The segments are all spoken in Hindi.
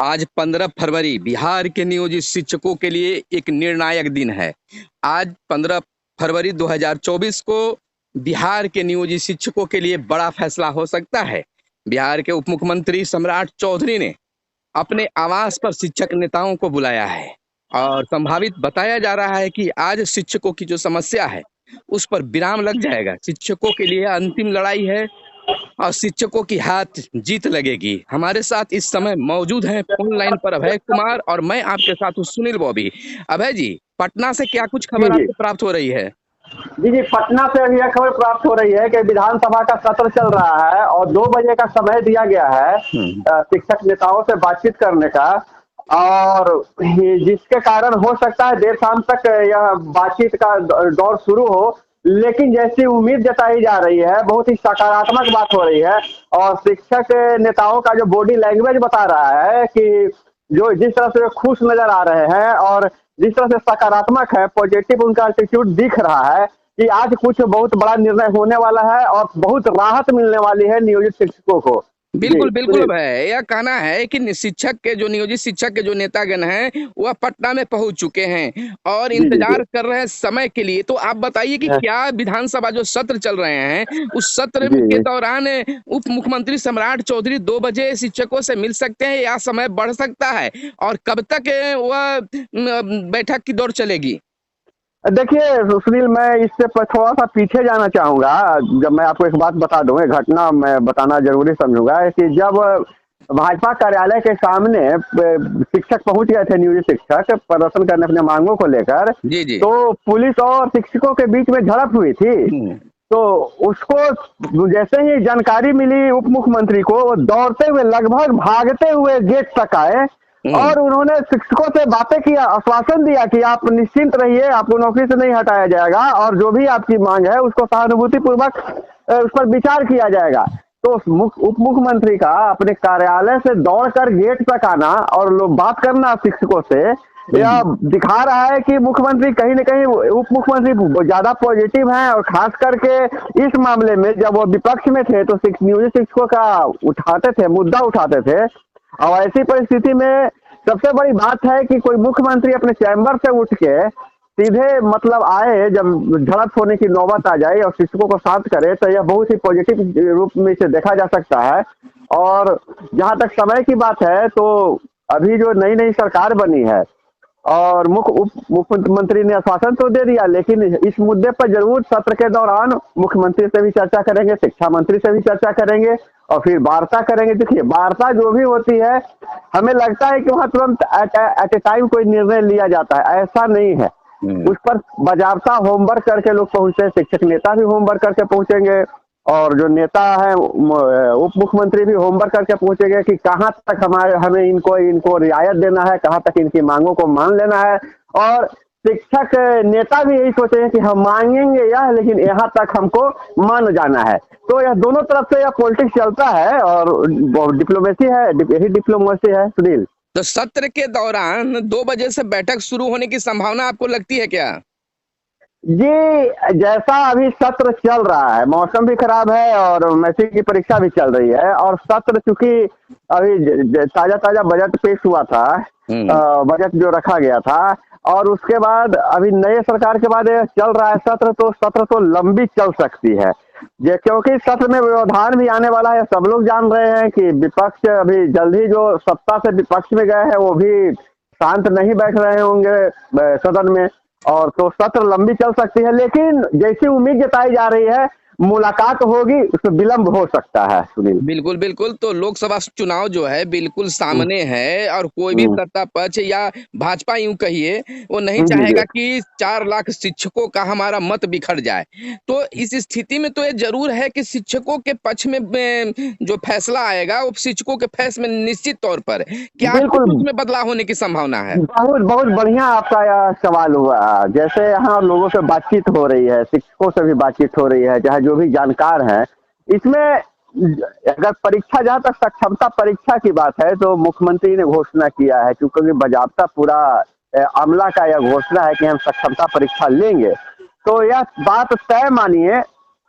आज 15 फरवरी बिहार के नियोजित शिक्षकों के लिए एक निर्णायक दिन है। आज 15 फरवरी 2024 को बिहार के नियोजित शिक्षकों के लिए बड़ा फैसला हो सकता है। बिहार के उप मुख्यमंत्री सम्राट चौधरी ने अपने आवास पर शिक्षक नेताओं को बुलाया है और संभावित बताया जा रहा है कि आज शिक्षकों की जो समस्या है उस पर विराम लग जाएगा। शिक्षकों के लिए अंतिम लड़ाई है और शिक्षकों की हाथ जीत लगेगी। हमारे साथ इस समय मौजूद हैं फोन लाइन पर अभय कुमार और मैं आपके साथ हूँ सुनील बॉबी। अभय जी, पटना से क्या कुछ जी खबर जी आपको प्राप्त हो रही है? जी पटना से अभी यह खबर प्राप्त हो रही है कि विधानसभा का सत्र चल रहा है और 2 बजे का समय दिया गया है शिक्षक नेताओं से बातचीत करने का। और जिसके कारण हो सकता है देर शाम तक यह बातचीत का दौर शुरू हो, लेकिन जैसी उम्मीद जताई जा रही है बहुत ही सकारात्मक बात हो रही है। और शिक्षक नेताओं का जो बॉडी लैंग्वेज बता रहा है कि जो जिस तरह से खुश नजर आ रहे हैं और जिस तरह से सकारात्मक है, पॉजिटिव उनका एटीट्यूड दिख रहा है कि आज कुछ बहुत बड़ा निर्णय होने वाला है और बहुत राहत मिलने वाली है नियोजित शिक्षकों को। जी बिल्कुल बिल्कुल सुनील। अभय, यह कहना है कि शिक्षक के जो नियोजित शिक्षक के जो नेतागण हैं वह पटना में पहुंच चुके हैं और जी जी जी इंतजार कर रहे हैं समय के लिए। तो आप बताइए कि क्या विधानसभा जो सत्र चल रहे हैं उस सत्र जी के जी दौरान उप मुख्यमंत्री सम्राट चौधरी 2 बजे शिक्षकों से मिल सकते हैं या समय बढ़ सकता है और कब तक वह बैठक की दौड़ चलेगी? देखिए सुनील, मैं इससे थोड़ा सा पीछे जाना चाहूंगा। जब मैं आपको एक बात बता दूं, एक घटना मैं बताना जरूरी समझूंगा कि जब भाजपा कार्यालय के सामने शिक्षक पहुंच गए थे, नियोजित शिक्षक प्रदर्शन करने अपने मांगों को लेकर, जी जी। तो पुलिस और शिक्षकों के बीच में झड़प हुई थी। तो उसको जैसे ही जानकारी मिली उप मुख्यमंत्री को, वो दौड़ते हुए लगभग भागते हुए गेट तक आए और उन्होंने शिक्षकों से बातें किया, आश्वासन दिया कि आप निश्चिंत रहिए, आपको नौकरी से नहीं हटाया जाएगा और जो भी आपकी मांग है उसको सहानुभूति पूर्वक उस पर विचार किया जाएगा। तो उप मुख्यमंत्री का अपने कार्यालय से दौड़कर गेट तक आना और लोग बात करना शिक्षकों से, यह दिखा रहा है कि मुख्यमंत्री कहीं न कहीं, उप मुख्यमंत्री ज्यादा पॉजिटिव हैं। और खास करके इस मामले में जब वो विपक्ष में थे तो नियोजित शिक्षकों का मुद्दा उठाते थे। और ऐसी परिस्थिति में सबसे बड़ी बात है कि कोई मुख्यमंत्री अपने चैम्बर से उठ के सीधे मतलब आए, जब झड़प होने की नौबत आ जाए और शिक्षकों को शांत करे, तो यह बहुत ही पॉजिटिव रूप में इसे देखा जा सकता है। और जहां तक समय की बात है, तो अभी जो नई नई सरकार बनी है और उप मुख्यमंत्री ने आश्वासन तो दे दिया, लेकिन इस मुद्दे पर जरूर सत्र के दौरान मुख्यमंत्री से भी चर्चा करेंगे, शिक्षा मंत्री से भी चर्चा करेंगे और फिर वार्ता करेंगे। देखिए, वार्ता जो भी होती है, हमें लगता है कि वहां तुरंत एट ए टाइम कोई निर्णय लिया जाता है, ऐसा नहीं है। उस पर बाजाबता होमवर्क करके लोग पहुंचे, शिक्षक नेता भी होमवर्क करके पहुंचेंगे और जो नेता है उप मुख्यमंत्री भी होमवर्क करके पहुंचेंगे कि कहां तक हमें इनको रियायत देना है, कहां तक इनकी मांगों को मान लेना है। और शिक्षक नेता भी यही सोचेंगे कि हम मांगेंगे यह, लेकिन यहाँ तक हमको मान जाना है। तो यह दोनों तरफ से यह पॉलिटिक्स चलता है और डिप्लोमेसी है, यही डिप्लोमेसी है सुनील। तो सत्र के दौरान 2 बजे से बैठक शुरू होने की संभावना आपको लगती है क्या? जी, जैसा अभी सत्र चल रहा है, मौसम भी खराब है और मैट्रिक की परीक्षा भी चल रही है और सत्र चूंकि अभी ताजा ताजा बजट पेश हुआ था, बजट जो रखा गया था, और उसके बाद अभी नए सरकार के बाद चल रहा है सत्र तो लंबी चल सकती है। क्योंकि सत्र में व्यवधान भी आने वाला है। सब लोग जान रहे हैं कि विपक्ष अभी जल्द ही जो सत्ता से विपक्ष में गए हैं वो भी शांत नहीं बैठ रहे होंगे सदन में, और तो सत्र लंबी चल सकती है। लेकिन जैसी उम्मीद जताई जा रही है, मुलाकात होगी, उसमें विलंब हो सकता है सुनील। बिल्कुल बिल्कुल। तो लोकसभा चुनाव जो है बिल्कुल सामने है और कोई भी सत्ता पक्ष या भाजपा यूं कहिए वो नहीं जी जी चाहेगा कि 4 लाख शिक्षकों का हमारा मत बिखर जाए। तो इस स्थिति में तो ये जरूर है कि शिक्षकों के पक्ष में जो फैसला आएगा वो शिक्षकों के फैसले में निश्चित तौर पर क्या कुछ बिल्कुल। उसमें बदलाव होने की संभावना है? बहुत बहुत बढ़िया आपका यह सवाल हुआ। जैसे यहाँ लोगों से बातचीत हो रही है, शिक्षकों से भी बातचीत हो रही है, चाहे जो भी जानकार हैं, इसमें अगर परीक्षा, जहाँ तक सक्षमता परीक्षा की बात है, तो मुख्यमंत्री ने घोषणा किया है, क्योंकि बाजाबता पूरा अमला का यह घोषणा है कि हम सक्षमता परीक्षा लेंगे। तो यह बात तय मानिए,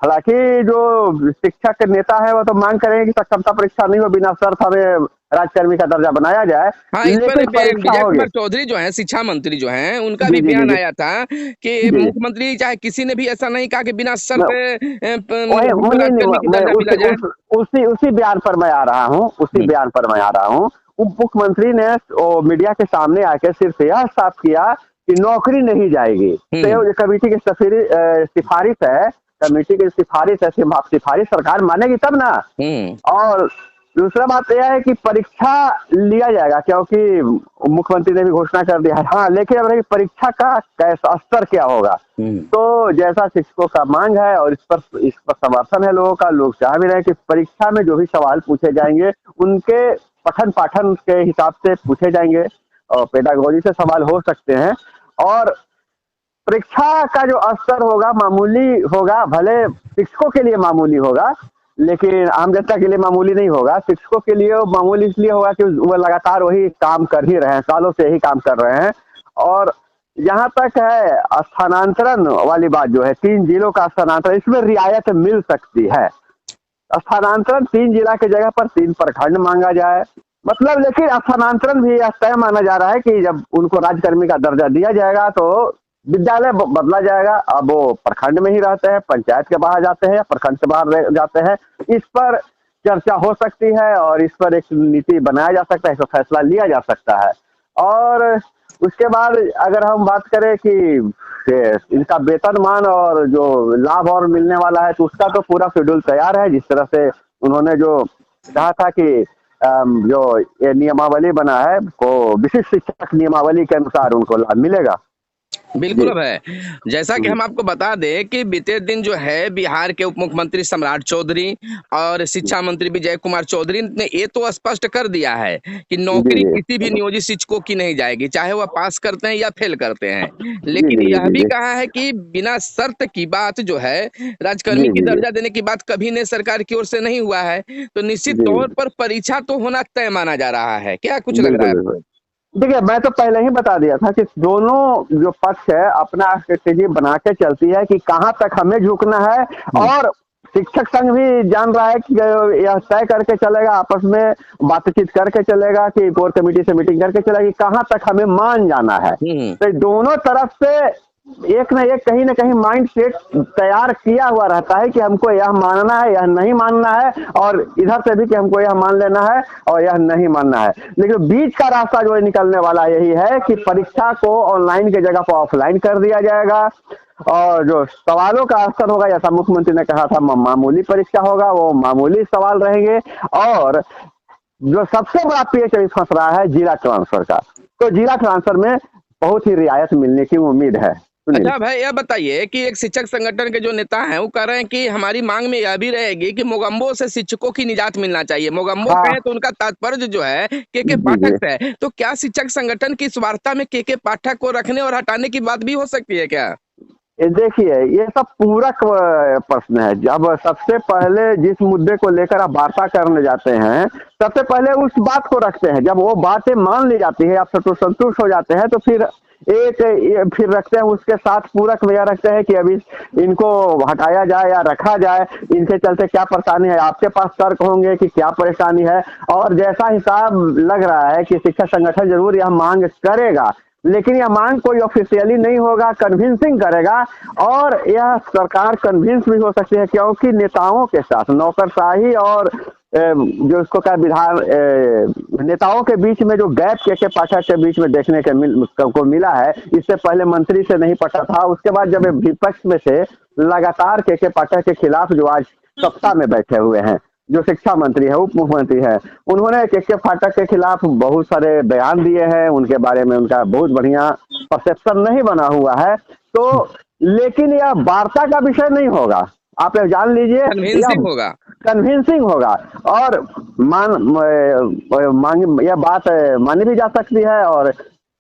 हालांकि जो शिक्षक नेता है वो तो मांग करेंगे कि सक्षमता परीक्षा नहीं हो, बिना शर्त हमें राज्यकर्मी का दर्जा बनाया जाए, हाँ, इस पर लेकिन परीक्षा विजय होगी। कुमार चौधरी जो है शिक्षा मंत्री जो हैं, उनका जी भी जी जी बयान जी आया था कि जी। मुख्यमंत्री चाहे किसी ने भी ऐसा नहीं कहा कि बिना शर्त वही हमको नहीं नहीं, राज्यकर्मी की मैं दर्जा मिला जाए। उसी बयान पर मैं आ रहा हूँ, उसी हम्म, बयान पर मैं आ रहा हूँ। उप मुख्यमंत्री ने मीडिया के सामने आकर सिर्फ यह साफ किया कि नौकरी नहीं जाएगी। तो हम्म, ये कमेटी की सिफारिश है, कमेटी की सिफारिश है, सिफारिश सरकार मानेगी तब ना। हम्म, और दूसरा बात यह है कि परीक्षा लिया जाएगा, क्योंकि मुख्यमंत्री ने भी घोषणा कर दिया है। हाँ, लेकिन अब रही परीक्षा का कैसा स्तर क्या होगा। हम्म, तो जैसा शिक्षकों का मांग है और इस पर समर्थन है लोगों का, लोग चाह भी रहे हैं कि परीक्षा में जो भी सवाल पूछे जाएंगे उनके पठन पाठन के हिसाब से पूछे जाएंगे और पेडागोजी से सवाल हो सकते हैं। और परीक्षा का जो स्तर होगा मामूली होगा, भले शिक्षकों के लिए मामूली होगा लेकिन आम जनता के लिए मामूली नहीं होगा। शिक्षकों के लिए वो मामूली इसलिए होगा कि वो लगातार वही काम कर ही रहे हैं, सालों से यही काम कर रहे हैं। और जहाँ तक है स्थानांतरण वाली बात जो है, 3 जिलों का स्थानांतरण, इसमें रियायत मिल सकती है। स्थानांतरण 3 जिला की जगह पर 3 प्रखंड मांगा जाए, मतलब। लेकिन स्थानांतरण भी यह तय माना जा रहा है कि जब उनको राज्यकर्मी का दर्जा दिया जाएगा तो विद्यालय बदला जाएगा। अब वो प्रखंड में ही रहते हैं, पंचायत के बाहर जाते हैं या प्रखंड से बाहर जाते हैं, इस पर चर्चा हो सकती है और इस पर एक नीति बनाया जा सकता है, इसका फैसला लिया जा सकता है। और उसके बाद अगर हम बात करें कि इनका वेतनमान और जो लाभ और मिलने वाला है, तो उसका तो पूरा शेड्यूल तैयार है। जिस तरह से उन्होंने जो कहा था कि जो ये नियमावली बना है, को विशिष्ट शिक्षक नियमावली के अनुसार उनको लाभ मिलेगा। बिल्कुल। जी। अब है जैसा कि हम आपको बता दें कि बीते दिन जो है बिहार के उप मुख्यमंत्री सम्राट चौधरी और शिक्षा मंत्री विजय कुमार चौधरी ने ये तो स्पष्ट कर दिया है कि जी नौकरी जी किसी भी नियोजित शिक्षकों की नहीं जाएगी, चाहे वह पास करते हैं या फेल करते हैं। जी लेकिन जी यह जी भी जी कहा है कि बिना शर्त की बात जो है, राजकर्मी जी की जी जी दर्जा देने की बात कभी ने सरकार की ओर से नहीं हुआ है। तो निश्चित जी। तौर पर परीक्षा तो होना तय माना जा रहा है। क्या कुछ लग रहा बिल्कुल है बिल्कुल। आपको? देखिए, मैं तो पहले ही बता दिया था कि दोनों जो पक्ष है अपना स्ट्रेटेजी बना के चलती है कि कहाँ तक हमें झुकना है। हम्म, और शिक्षक संघ भी जान रहा है कि यह तय करके चलेगा, आपस में बातचीत करके चलेगा कि कोर कमेटी से मीटिंग करके चलेगा कि कहाँ तक हमें मान जाना है। हम्म, तो दोनों तरफ से एक न एक कहीं ना कहीं माइंड सेट तैयार किया हुआ रहता है कि हमको यह मानना है, यह नहीं मानना है, और इधर से भी कि हमको यह मान लेना है और यह नहीं मानना है। लेकिन बीच का रास्ता जो निकलने वाला यही है कि परीक्षा को ऑनलाइन की जगह पर ऑफलाइन कर दिया जाएगा और जो सवालों का स्तर होगा, जैसा मुख्यमंत्री ने कहा था, मामूली परीक्षा होगा, वो मामूली सवाल रहेंगे। और जो सबसे बड़ा पेच अभी फंस रहा है जिला ट्रांसफर का, तो जिला ट्रांसफर में बहुत ही रियायत मिलने की उम्मीद है। सुनील। अच्छा भाई, यह बताइए कि एक शिक्षक संगठन के जो नेता हैं वो कह रहे हैं कि हमारी मांग में यह भी रहेगी कि मोगम्बो से शिक्षकों की निजात मिलना चाहिए। मोगम्बो हाँ। कहें तो उनका तात्पर्य जो है के जी पाठक जी। से है। तो क्या शिक्षक संगठन की इस वार्ता में के पाठक को रखने और हटाने की बात भी हो सकती है क्या? ये देखिए, ये सब पूरक प्रश्न है। जब सबसे पहले जिस मुद्दे को लेकर आप वार्ता करने जाते हैं, सबसे पहले उस बात को रखते हैं। जब वो बातें मान ली जाती है, आप संतुष्ट हो जाते हैं, तो फिर फिर रखते हैं उसके साथ पूरक में यह रखते हैं कि अभी इनको हटाया जाए या रखा जाए, इनके चलते क्या परेशानी है। आपके पास तर्क होंगे कि क्या परेशानी है, और जैसा हिसाब लग रहा है कि शिक्षक संगठन जरूर यह मांग करेगा, लेकिन यह मांग कोई ऑफिशियली नहीं होगा, कन्विंसिंग करेगा। और यह सरकार कन्विंस भी हो सकती है, क्योंकि नेताओं के साथ नौकरशाही और जो इसको क्या विधान नेताओं के बीच में जो गैप के पाठक के बीच में देखने को मिला है, इससे पहले मंत्री से नहीं पटा था। उसके बाद जब विपक्ष में से लगातार के पाठक के खिलाफ जो आज सत्ता में बैठे हुए हैं, जो शिक्षा मंत्री है, उप मुख्यमंत्री है, उन्होंने के फाटक के खिलाफ बहुत सारे बयान दिए हैं। उनके बारे में उनका बहुत बढ़िया परसेप्शन नहीं बना हुआ है। तो लेकिन यह वार्ता का विषय नहीं होगा, आप यह जान लीजिए। यह कन्विंसिंग होगा। कन्विंसिंग होगा और यह बात मानी भी जा सकती है। और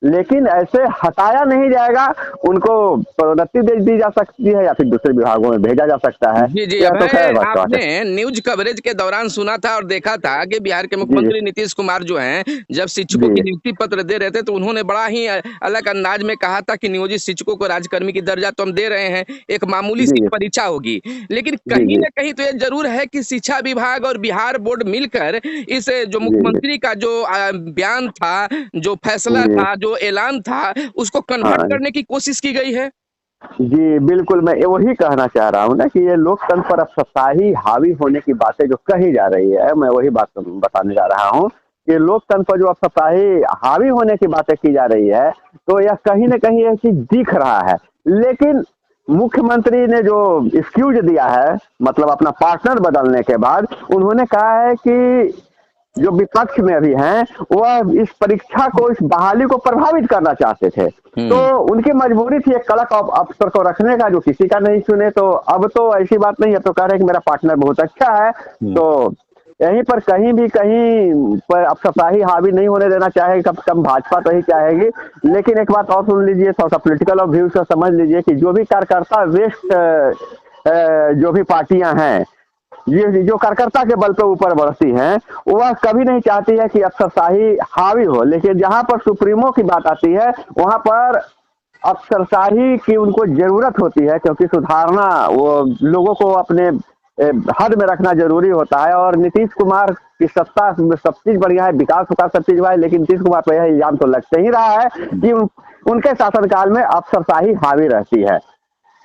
लेकिन ऐसे हटाया नहीं जाएगा। उनको प्रोन्नति दे दी जा सकती है या फिर दूसरे विभागों में भेजा जा सकता है। जी जी। यह अब तो खैर बात आपने है। न्यूज कवरेज के दौरान सुना था और देखा था कि बिहार के जी जी मुख्यमंत्री नीतीश कुमार जो हैं, जब शिक्षकों की जी नियुक्ति पत्र दे रहे थे तो उन्होंने बड़ा ही अलग अंदाज में कहा था कि नियोजित शिक्षकों को राजकर्मी की दर्जा तो हम दे रहे हैं, एक मामूली सी जी परीक्षा होगी। लेकिन जी कहीं जी ना कहीं तो ये जरूर है कि शिक्षा विभाग और बिहार बोर्ड मिलकर इस जो जी जी मुख्यमंत्री का जो बयान था, जो फैसला जी था, जो ऐलान था, उसको कन्वर्ट हाँ करने की कोशिश की गई है। जी, बिल्कुल, मैं ये वही कहना चाह रहा हूँ ना कि ये लोकतंत्र पर अफसाही हावी होने की बातें जो कही जा रही है, मैं वही बात बताने जा रहा हूँ कि लोकतंत्र पर जो अफसाही हावी होने की बातें की जा रही है, तो यह कहीं न कहीं ये चीज़ दिख रहा है। लेकिन मुख्यमंत्री ने जो एक्सक्यूज़ दिया है, मतलब अपना पार्टनर बदलने के बाद, उन्होंने कहा है कि जो विपक्ष में अभी हैं, वह इस परीक्षा को, इस बहाली को प्रभावित करना चाहते थे। तो उनकी मजबूरी थी एक कड़क अफसर को रखने का जो किसी का नहीं सुने। तो अब तो ऐसी बात नहीं है, अब तो कह रहे हैं कि मेरा पार्टनर बहुत अच्छा है। तो यहीं पर कहीं भी कहीं पर अफसरशाही हावी नहीं होने देना चाहेगी, कम से कम भाजपा तो ही चाहेगी। लेकिन एक बात और सुन लीजिए, थोड़ा सा पॉलिटिकल ऑफ व्यूज को समझ लीजिए कि जो भी कार्यकर्ता वेस्ट जो भी पार्टियां हैं, ये जो कार्यकर्ता के बल पे ऊपर बढ़ती हैं, वह कभी नहीं चाहती है कि अफसरशाही हावी हो। लेकिन जहां पर सुप्रीमो की बात आती है, वहां पर अफसरशाही की उनको जरूरत होती है, क्योंकि सुधारना, वो लोगों को अपने हद में रखना जरूरी होता है। और नीतीश कुमार की सत्ता में सब चीज बढ़िया है, विकास विकास सब चीज हुआ है, लेकिन नीतीश कुमार पर यह इल्जाम तो लगते ही रहा है कि उनके शासनकाल में अफसरशाही हावी रहती है।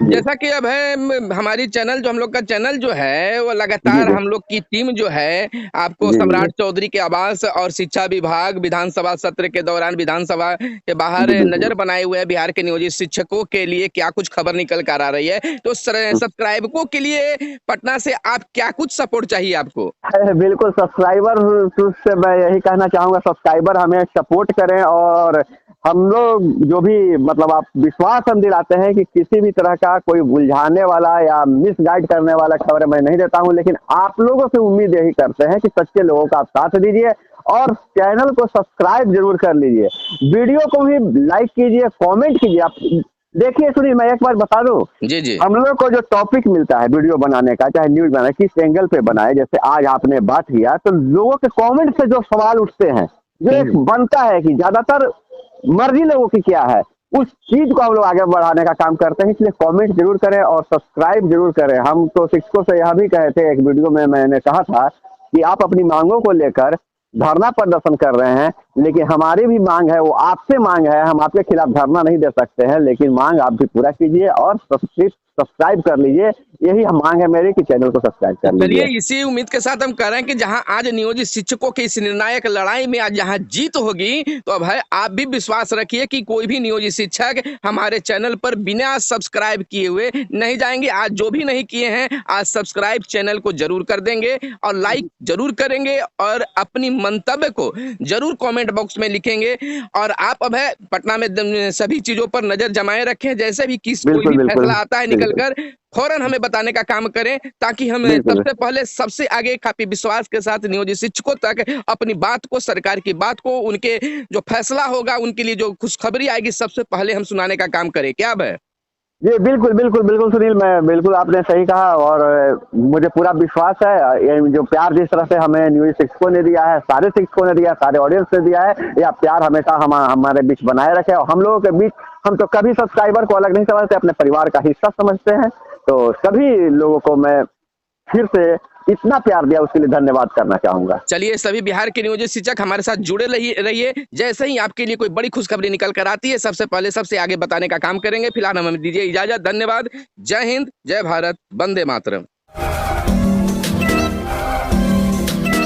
जैसा कि अब है हमारी चैनल, जो हम लोग का चैनल जो है वो जी लगातार जी हम लोग की टीम जो है आपको जी जी सम्राट चौधरी के आवास और शिक्षा विभाग विधानसभा सत्र के दौरान विधानसभा के बाहर जी जी जी नजर बनाए हुए है बिहार के नियोजित शिक्षकों के लिए क्या कुछ खबर निकल कर आ रही है। तो सब्सक्राइबरों के लिए पटना से आप क्या कुछ सपोर्ट चाहिए आपको? बिल्कुल, सब्सक्राइबर से मैं यही कहना चाहूँगा, सब्सक्राइबर हमें सपोर्ट करें। और हम लोग जो भी, मतलब आप विश्वास हम दिलाते हैं कि किसी भी तरह का कोई उलझाने वाला या मिसगाइड करने वाला खबर मैं नहीं देता हूं। लेकिन आप लोगों से उम्मीद यही करते हैं कि सच्चे लोगों का आप साथ दीजिए और चैनल को सब्सक्राइब जरूर कर लीजिए, वीडियो को भी लाइक कीजिए, कमेंट कीजिए। आप देखिए, सुनिए, मैं एक बार बता दूं, जी जी हम लोग को जो टॉपिक मिलता है वीडियो बनाने का, चाहे न्यूज बनाने, किस एंगल पे बनाए, जैसे आज आपने बात किया, तो लोगों के कमेंट से जो सवाल उठते हैं, जो एक बनता है कि ज्यादातर मर्जी लोगों की क्या है, उस चीज को हम लोग आगे बढ़ाने का काम करते हैं। इसलिए कमेंट जरूर करें और सब्सक्राइब जरूर करें। हम तो शिक्षकों से यह भी कहे थे, एक वीडियो में मैंने कहा था कि आप अपनी मांगों को लेकर धरना प्रदर्शन कर रहे हैं, लेकिन हमारी भी मांग है, वो आपसे मांग है। हम आपके खिलाफ धरना नहीं दे सकते हैं, लेकिन मांग आप भी पूरा कीजिए और सब्सक्राइब कर लीजिए। यही मांग है मेरी कि चैनल को सब्सक्राइब कर चलिए, लीजिए। इसी उम्मीद के साथ हम कह रहे हैं कि जहां आज नियोजित शिक्षकों की इस निर्णायक लड़ाई में आज जहां जीत होगी, तो अब है आप भी विश्वास रखिए कि कोई भी नियोजित शिक्षक हमारे चैनल पर बिना सब्सक्राइब किए हुए नहीं जाएंगे। आज जो भी नहीं किए हैं, आज सब्सक्राइब चैनल को जरूर कर देंगे और लाइक जरूर करेंगे और अपनी मंतव्य को जरूर कमेंट बॉक्स में लिखेंगे। और आप अब है पटना में सभी चीजों पर नजर जमाए रखें, जैसे भी कोई बिल्कुल भी बिल्कुल फैसला आता है निकल बिल्कुल कर फौरन हमें बताने का काम करें, ताकि हम बिल्कुल सबसे पहले सबसे आगे काफी विश्वास के साथ नियोजित शिक्षकों तक अपनी बात को, सरकार की बात को, उनके जो फैसला होगा, उनके लिए जो खुशखबरी आएगी, सबसे पहले हम सुनाने का काम करें। क्या है? जी, बिल्कुल बिल्कुल बिल्कुल सुनील, मैं बिल्कुल, आपने सही कहा। और मुझे पूरा विश्वास है, ये जो प्यार जिस तरह से हमें न्यूज शिक्षकों ने दिया है, सारे शिक्षकों ने दिया है, सारे ऑडियंस ने दिया है, यह प्यार हमेशा हमारे बीच बनाए रखे। और हम लोगों के बीच, हम तो कभी सब्सक्राइबर को अलग नहीं समझते, अपने परिवार का हिस्सा समझते हैं। तो सभी लोगों को मैं फिर से इतना प्यार दिया, उसके लिए धन्यवाद करना चाहूंगा। चलिए, सभी बिहार के नियोजित शिक्षक हमारे साथ जुड़े रहिए। जैसे ही आपके लिए कोई बड़ी खुशखबरी निकल कर आती है, सबसे पहले सबसे आगे बताने का काम करेंगे। फिलहाल हमें दीजिए इजाजत। धन्यवाद। जय हिंद, जय भारत, वंदे मातरम।